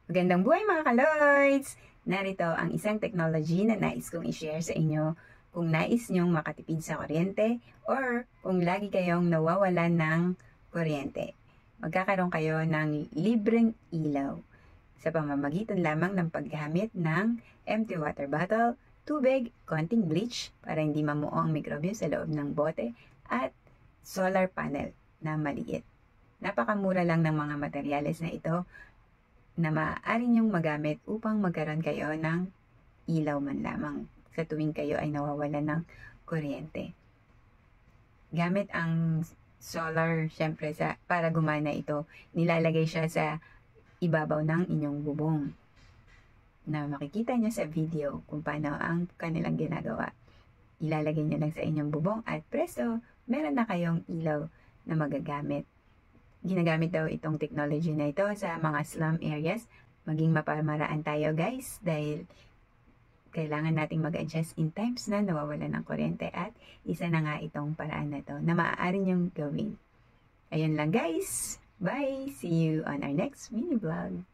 Magandang buhay mga ka-Lloyds! Narito ang isang technology na nais kong i-share sa inyo kung nais nyong makatipid sa kuryente or kung lagi kayong nawawalan ng kuryente. Magkakaroon kayo ng libreng ilaw sa pamamagitan lamang ng paggamit ng empty water bottle, tubig, konting bleach para hindi mamuo ang mikrobyo sa loob ng bote at solar panel na maliit. Napakamura lang ng mga materyales na ito na maaari niyong magamit upang magkaroon kayo ng ilaw man lamang sa tuwing kayo ay nawawalan ng kuryente. Gamit ang solar, syempre para gumana ito, nilalagay siya sa ibabaw ng inyong bubong na makikita niyo sa video kung paano ang kanilang ginagawa. Ilalagay niyo lang sa inyong bubong at presto, meron na kayong ilaw na magagamit. Ginagamit daw itong technology na ito sa mga slum areas. Maging mapamaraan tayo guys dahil kailangan nating mag-adjust in times na nawawalan ng kuryente at isa na nga itong paraan na ito na maaari niyong gawin. Ayun lang guys. Bye! See you on our next mini vlog.